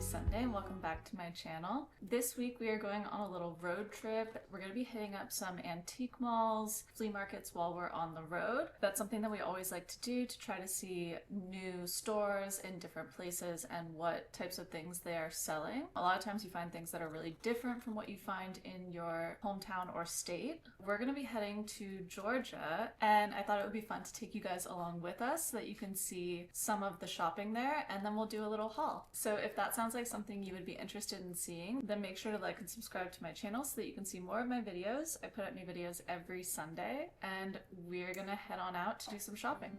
Sunday and welcome back to my channel. This week we are going on a little road trip. We're going to be hitting up some antique malls, flea markets while we're on the road. That's something that we always like to do, to try to see new stores in different places and what types of things they are selling. A lot of times you find things that are really different from what you find in your hometown or state. We're going to be heading to Georgia, and I thought it would be fun to take you guys along with us so that you can see some of the shopping there, and then we'll do a little haul. So if that sounds like something you would be interested in seeing, then make sure to like and subscribe to my channel so that you can see more of my videos. I put out new videos every Sunday, and we're gonna head on out to do some shopping.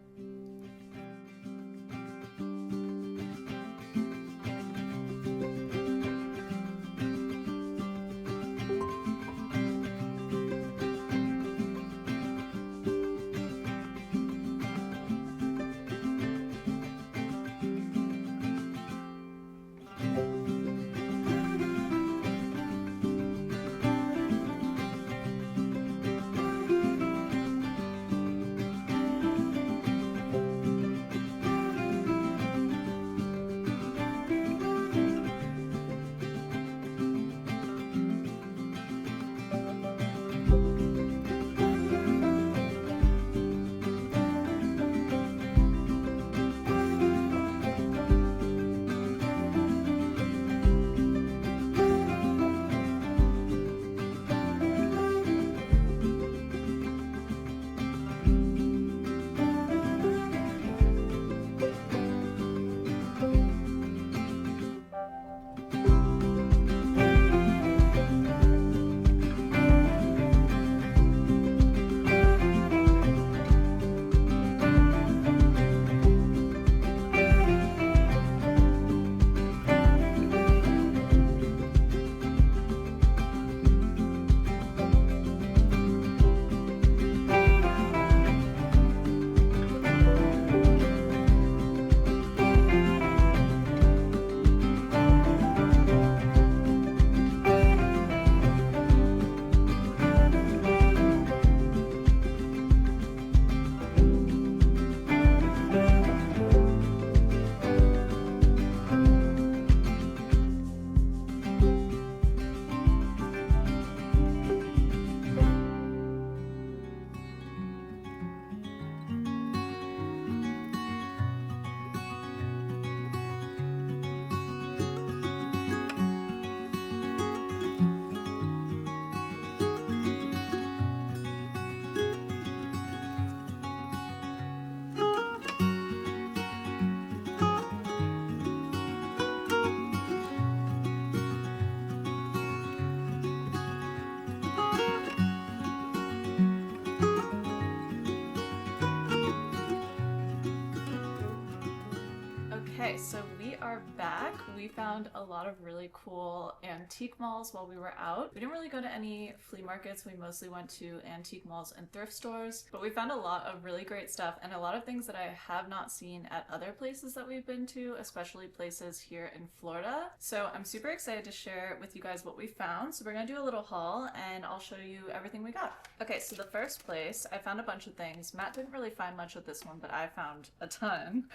Okay, so we are back. We found a lot of really cool antique malls while we were out. We didn't really go to any flea markets. We mostly went to antique malls and thrift stores, but we found a lot of really great stuff and a lot of things that I have not seen at other places that we've been to, especially places here in Florida. So I'm super excited to share with you guys what we found. So we're gonna do a little haul and I'll show you everything we got. Okay, so the first place, I found a bunch of things. Matt didn't really find much of this one, but I found a ton.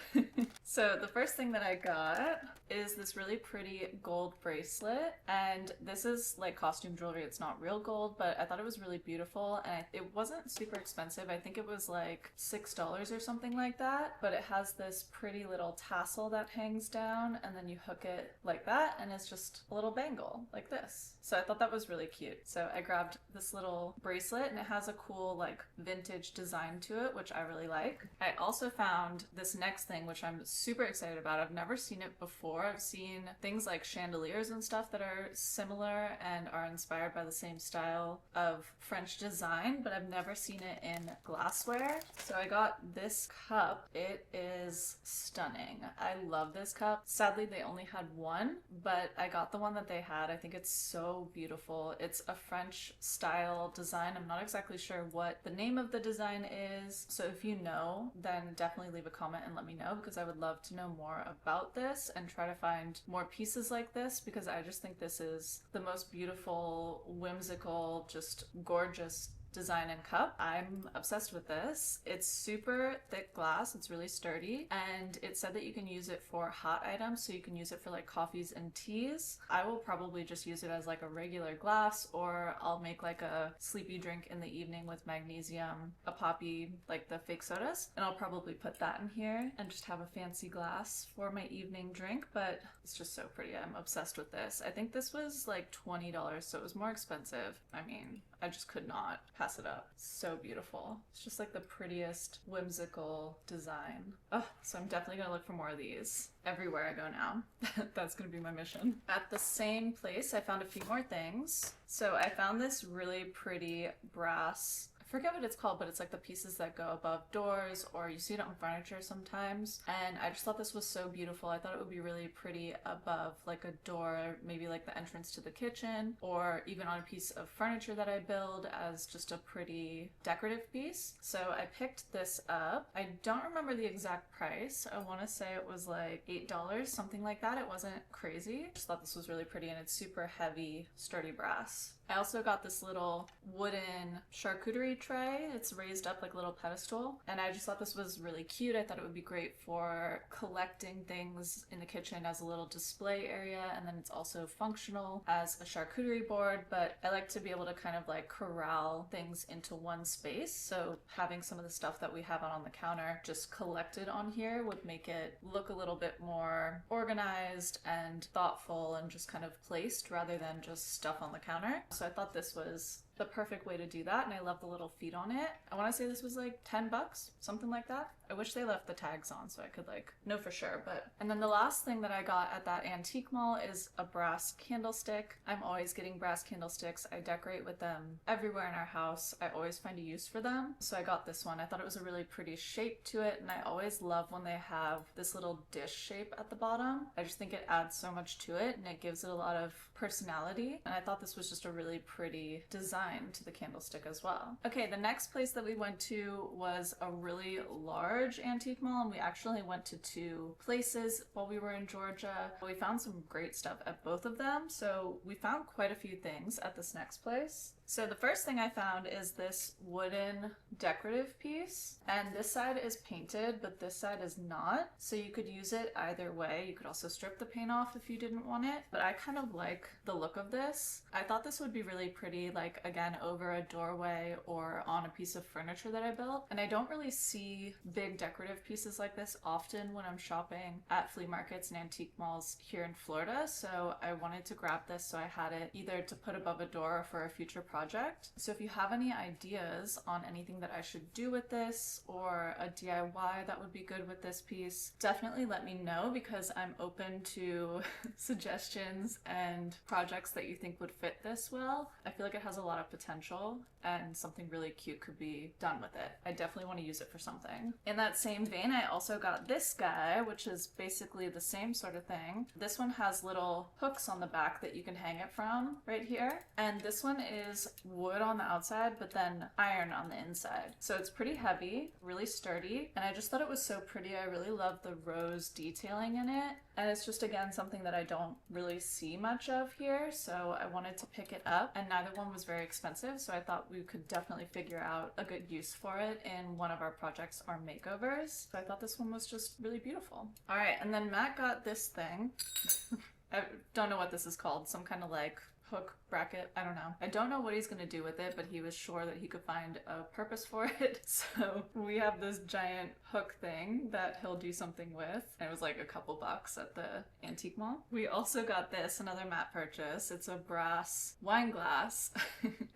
So the first thing that I got is this really pretty gold bracelet, and this is like costume jewelry. It's not real gold, but I thought it was really beautiful, and it wasn't super expensive. I think it was like $6 or something like that, but it has this pretty little tassel that hangs down, and then you hook it like that, and it's just a little bangle like this. So I thought that was really cute. So I grabbed this little bracelet, and it has a cool like vintage design to it, which I really like. I also found this next thing, which I'm super excited about. I've never seen it before. I've seen things like chandeliers and stuff that are similar and are inspired by the same style of French design, but I've never seen it in glassware. So I got this cup. It is stunning. I love this cup. Sadly, they only had one, but I got the one that they had. I think it's so beautiful. It's a French style design. I'm not exactly sure what the name of the design is, so if you know, then definitely leave a comment and let me know, because I would love to know more about this and try to find more pieces like this, because I just think this is the most beautiful, whimsical, just gorgeous design and cup. I'm obsessed with this. It's super thick glass, it's really sturdy, and it said that you can use it for hot items, so you can use it for like coffees and teas. I will probably just use it as like a regular glass, or I'll make like a sleepy drink in the evening with magnesium, a poppy, like the fake sodas, and I'll probably put that in here and just have a fancy glass for my evening drink. But it's just so pretty. I'm obsessed with this. I think this was like $20, so it was more expensive. I mean, I just could not pass it up. So beautiful. It's just like the prettiest whimsical design. Oh, so I'm definitely gonna look for more of these everywhere I go now. That's gonna be my mission. At the same place, I found a few more things. So I found this really pretty brass, I forget what it's called, but it's like the pieces that go above doors, or you see it on furniture sometimes. And I just thought this was so beautiful. I thought it would be really pretty above like a door, maybe like the entrance to the kitchen, or even on a piece of furniture that I build as just a pretty decorative piece. So I picked this up. I don't remember the exact price. I want to say it was like $8, something like that. It wasn't crazy. I just thought this was really pretty, and it's super heavy, sturdy brass. I also got this little wooden charcuterie tray. It's raised up like a little pedestal, and I just thought this was really cute. I thought it would be great for collecting things in the kitchen as a little display area, and then it's also functional as a charcuterie board. But I like to be able to kind of like corral things into one space, so having some of the stuff that we have out on the counter just collected on here would make it look a little bit more organized and thoughtful and just kind of placed rather than just stuff on the counter. So I thought this was the perfect way to do that, and I love the little feet on it. I want to say this was like $10, something like that. I wish they left the tags on so I could like know for sure. But and then the last thing that I got at that antique mall is a brass candlestick. I'm always getting brass candlesticks. I decorate with them everywhere in our house. I always find a use for them, so I got this one. I thought it was a really pretty shape to it, and I always love when they have this little dish shape at the bottom. I just think it adds so much to it, and it gives it a lot of personality, and I thought this was just a really pretty design to the candlestick as well. Okay, the next place that we went to was a really large antique mall, and we actually went to two places while we were in Georgia. We found some great stuff at both of them, so we found quite a few things at this next place. So the first thing I found is this wooden decorative piece, and this side is painted, but this side is not. So you could use it either way. You could also strip the paint off if you didn't want it, but I kind of like the look of this. I thought this would be really pretty, like again, over a doorway or on a piece of furniture that I built. And I don't really see big decorative pieces like this often when I'm shopping at flea markets and antique malls here in Florida. So I wanted to grab this so I had it either to put above a door or for a future project. So if you have any ideas on anything that I should do with this, or a DIY that would be good with this piece, definitely let me know, because I'm open to suggestions and projects that you think would fit this well. I feel like it has a lot of potential and something really cute could be done with it. I definitely want to use it for something. In that same vein, I also got this guy, which is basically the same sort of thing. This one has little hooks on the back that you can hang it from right here. And this one is wood on the outside, but then iron on the inside. So it's pretty heavy, really sturdy, and I just thought it was so pretty. I really love the rose detailing in it. And it's just, again, something that I don't really see much of here, so I wanted to pick it up, and neither one was very expensive, so I thought we could definitely figure out a good use for it in one of our projects or makeovers. So I thought this one was just really beautiful. All right, and then Matt got this thing. I don't know what this is called, some kind of like hook bracket, I don't know. I don't know what he's gonna do with it, but he was sure that he could find a purpose for it. So we have this giant hook thing that he'll do something with. And it was like a couple bucks at the antique mall. We also got this, another Matt purchase. It's a brass wine glass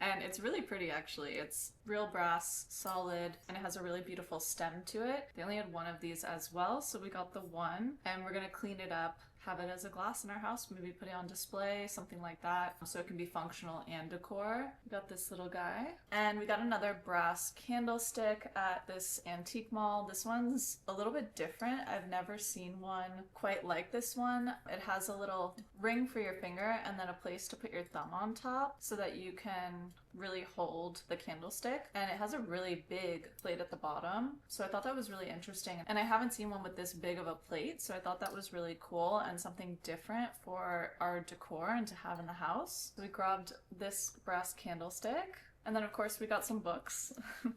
and it's really pretty actually. It's real brass, solid, and it has a really beautiful stem to it. They only had one of these as well, so we got the one, and we're gonna clean it up, have it as a glass in our house, maybe put it on display, something like that, so it can be functional and decor. We got this little guy. And we got another brass candlestick at this antique mall. This one's a little bit different. I've never seen one quite like this one. It has a little ring for your finger and then a place to put your thumb on top so that you can really hold the candlestick, and it has a really big plate at the bottom, so I thought that was really interesting, and I haven't seen one with this big of a plate, so I thought that was really cool and something different for our decor and to have in the house. So we grabbed this brass candlestick. And then of course we got some books.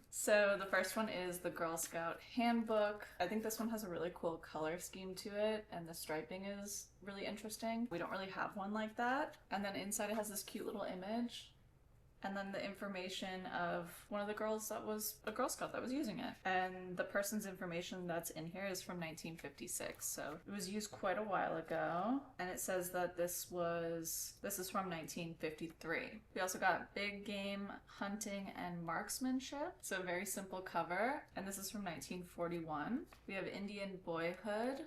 So the first one is the Girl Scout Handbook. I think this one has a really cool color scheme to it, and the striping is really interesting. We don't really have one like that. And then inside it has this cute little image, and then the information of one of the girls that was a Girl Scout that was using it. And the person's information that's in here is from 1956, so it was used quite a while ago. And it says that this is from 1953. We also got Big Game Hunting and Marksmanship, so a very simple cover. And this is from 1941. We have Indian Boyhood,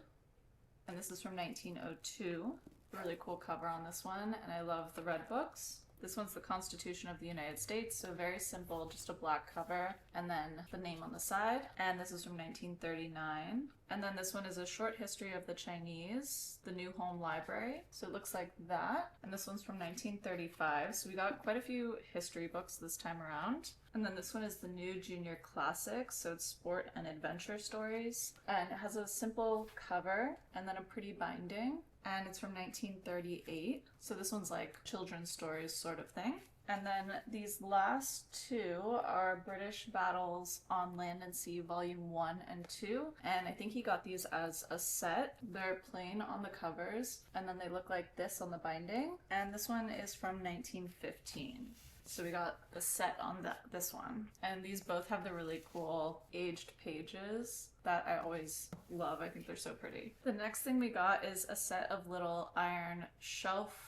and this is from 1902. Really cool cover on this one, and I love the red books. This one's the Constitution of the United States, so very simple, just a black cover, and then the name on the side. And this is from 1939. And then this one is a short history of the Chinese, the New Home Library. So it looks like that. And this one's from 1935. So we got quite a few history books this time around. And then this one is the New Junior Classics, so it's sport and adventure stories. And it has a simple cover and then a pretty binding. And it's from 1938. So this one's like children's stories sort of thing. And then these last two are British Battles on Land and Sea Volume 1 and 2. And I think he got these as a set. They're plain on the covers, and then they look like this on the binding. And this one is from 1915. So we got the set on this one. And these both have the really cool aged pages that I always love. I think they're so pretty. The next thing we got is a set of little iron shelf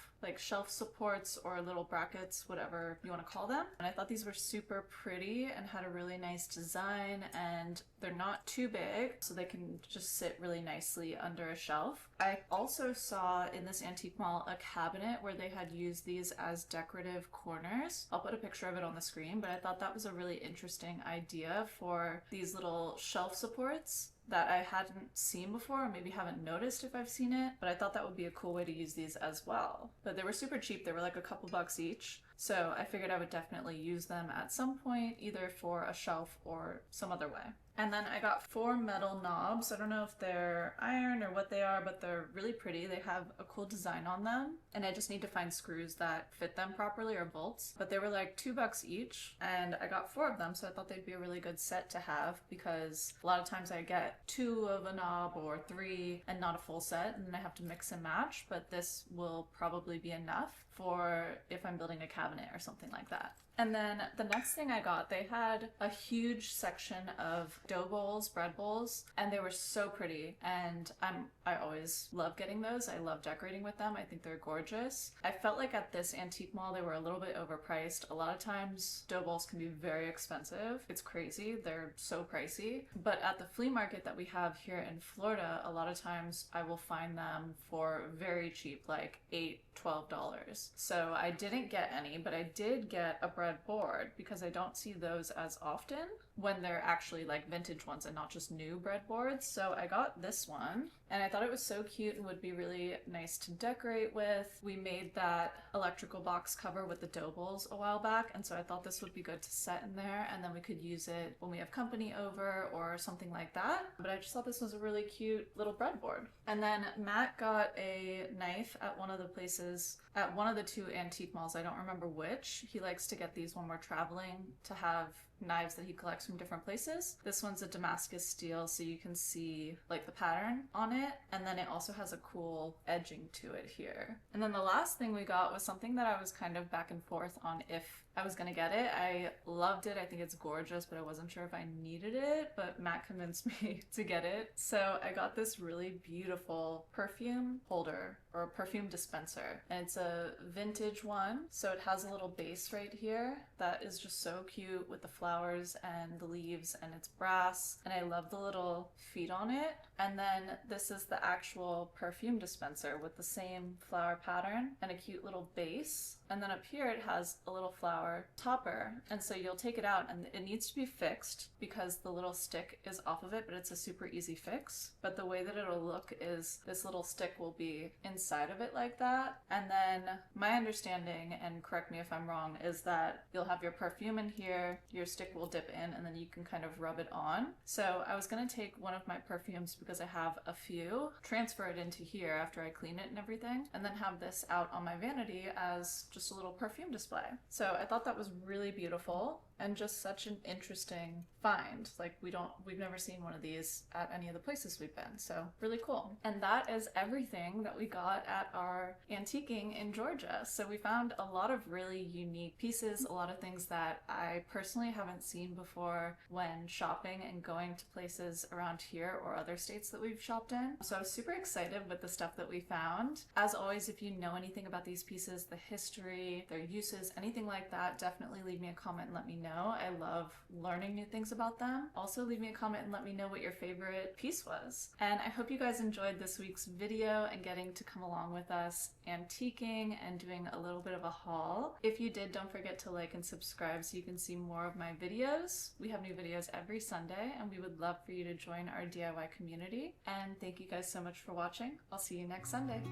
supports or little brackets, whatever you want to call them. And I thought these were super pretty and had a really nice design, and they're not too big, so they can just sit really nicely under a shelf. I also saw in this antique mall a cabinet where they had used these as decorative corners. I'll put a picture of it on the screen, but I thought that was a really interesting idea for these little shelf supports that I hadn't seen before, or maybe haven't noticed if I've seen it, but I thought that would be a cool way to use these as well. But they were super cheap. They were like a couple bucks each, so I figured I would definitely use them at some point, either for a shelf or some other way. And then I got 4 metal knobs. I don't know if they're iron or what they are, but they're really pretty. They have a cool design on them, and I just need to find screws that fit them properly, or bolts. But they were like $2 each, and I got 4 of them, so I thought they'd be a really good set to have, because a lot of times I get 2 of a knob or 3 and not a full set, and then I have to mix and match, but this will probably be enough for if I'm building a cabinet or something like that. And then the next thing I got, they had a huge section of dough bowls, bread bowls, and they were so pretty. And I always love getting those. I love decorating with them. I think they're gorgeous. I felt like at this antique mall, they were a little bit overpriced. A lot of times dough bowls can be very expensive. It's crazy. They're so pricey. But at the flea market that we have here in Florida, a lot of times I will find them for very cheap, like $8, $12. So I didn't get any, but I did get a bread board, because I don't see those as often when they're actually like vintage ones and not just new breadboards. So I got this one, and I thought it was so cute and would be really nice to decorate with. We made that electrical box cover with the dough bowls a while back, and so I thought this would be good to set in there, and then we could use it when we have company over or something like that. But I just thought this was a really cute little breadboard. And then Matt got a knife at one of the places, at one of the 2 antique malls, I don't remember which. He likes to get these when we're traveling to have knives that he collects from different places. This one's a Damascus steel, so you can see like the pattern on it, and then it also has a cool edging to it here. And then the last thing we got was something that I was kind of back and forth on if I was gonna get it. I loved it. I think it's gorgeous, but I wasn't sure if I needed it, but Matt convinced me to get it. So I got this really beautiful perfume holder, or a perfume dispenser, and it's a vintage one. So it has a little base right here that is just so cute with the flowers and the leaves, and it's brass, and I love the little feet on it. And then this is the actual perfume dispenser with the same flower pattern and a cute little base. And then up here it has a little flower topper, and so you'll take it out, and it needs to be fixed because the little stick is off of it, but it's a super easy fix. But the way that it'll look is this little stick will be inside of it like that, and then my understanding, and correct me if I'm wrong, is that you'll have your perfume in here, your stick will dip in, and then you can kind of rub it on. So I was gonna take one of my perfumes, because I have a few, transfer it into here after I clean it and everything, and then have this out on my vanity as just a little perfume display. So I thought that was really beautiful and just such an interesting find. Like we've never seen one of these at any of the places we've been, so really cool. And that is everything that we got at our antiquing in Georgia. So we found a lot of really unique pieces, a lot of things that I personally haven't seen before when shopping and going to places around here or other states that we've shopped in. So I was super excited with the stuff that we found. As always, if you know anything about these pieces, the history, their uses, anything like that, definitely leave me a comment and let me know. I love learning new things about them. Also, leave me a comment and let me know what your favorite piece was. And I hope you guys enjoyed this week's video and getting to come along with us antiquing and doing a little bit of a haul. If you did, don't forget to like and subscribe so you can see more of my videos. We have new videos every Sunday, and we would love for you to join our DIY community. And thank you guys so much for watching. I'll see you next Sunday.